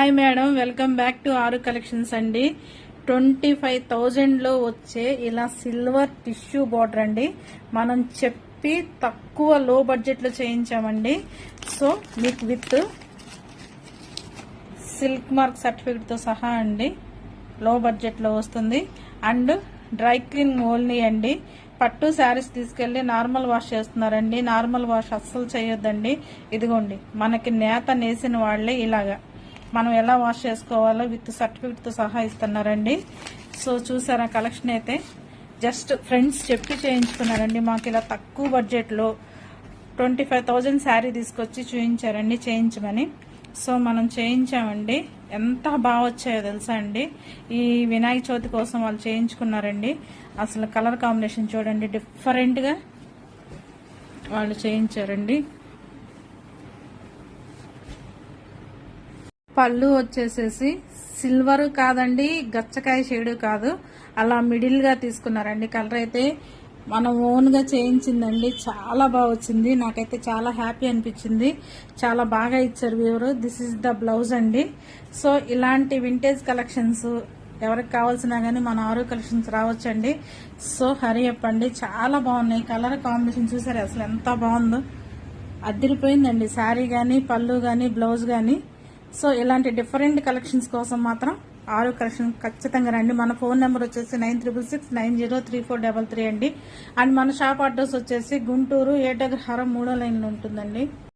Hi madam, welcome back to ఆరు collections అండి. 25,000లో వచ్చే ఇలా సిల్వర్ టిష్యూ బోర్డర్ అండి. మనం చెప్పి తక్కువ లో బడ్జెట్ లో చేయించామండి. సో మీకు విత్ సిల్క్ మార్క్ సర్టిఫికెట్ తో సహా అండి. లో బడ్జెట్ లో వస్తుంది అండ్ డ్రై క్లీన్ ఓన్లీ అండి. పట్టు శారీస్ తీసుకెళ్లి నార్మల్ వాష్ చేస్తున్నారండి. నార్మల్ వాష్ అస్సలు చేయొద్దండి. ఇదిగోండి, మనకి నేత నేసిన వాళ్లే ఇలాగా మనం ఎలా వాష్ చేసుకోవాలో విత్ సర్టిఫికెట్ తో సహా ఇస్తున్నారండి. సో చూసారా, కలెక్షన్ అయితే జస్ట్ ఫ్రెండ్స్ చెప్పి చేయించుకున్నారండి. మాకు ఇలా తక్కువ బడ్జెట్ లో 25,000 శారీ తీసుకొచ్చి చూయించారండి చేయించమని. సో మనం చేయించామండి. ఎంత బాగా వచ్చాయో తెలుసా అండి. ఈ వినాయక చవితి కోసం వాళ్ళు చేయించుకున్నారండి. అసలు కలర్ కాంబినేషన్ చూడండి, డిఫరెంట్ గా వాళ్ళు చేయించారండి. పళ్ళు వచ్చేసేసి సిల్వర్ కాదండి, గచ్చకాయ షేడు కాదు, అలా మిడిల్ గా తీసుకున్నారండి. కలర్ అయితే మనం ఓన్ గా చేయించిందండి. చాలా బాగా వచ్చింది. నాకైతే చాలా హ్యాపీ అనిపించింది. చాలా బాగా ఇచ్చారు viewer. This is the blouse అండి. సో ఇలాంటి వింటేజ్ కలెక్షన్స్ ఎవరికి కావాల్సినా గానీ మన ఆరు కలెక్షన్స్ రావచ్చండి. సో హరి చెప్పండి, చాలా బాగున్నాయి. కలర్ కాంబినేషన్ చూసారు అసలు ఎంత బాగుందో, అదిరిపోయిందండి. శారీ గానీ, పళ్ళు గానీ, బ్లౌజ్ గానీ. సో ఇలాంటి డిఫరెంట్ కలెక్షన్స్ కోసం మాత్రం ఆరు కలెక్షన్ ఖచ్చితంగా రండి. మన ఫోన్ నెంబర్ వచ్చేసి 9669034333 అండి. అండ్ మన షాప్ అడ్రస్ వచ్చేసి గుంటూరు ఏటగ్రహారం 3వ లైన్లో ఉంటుందండి.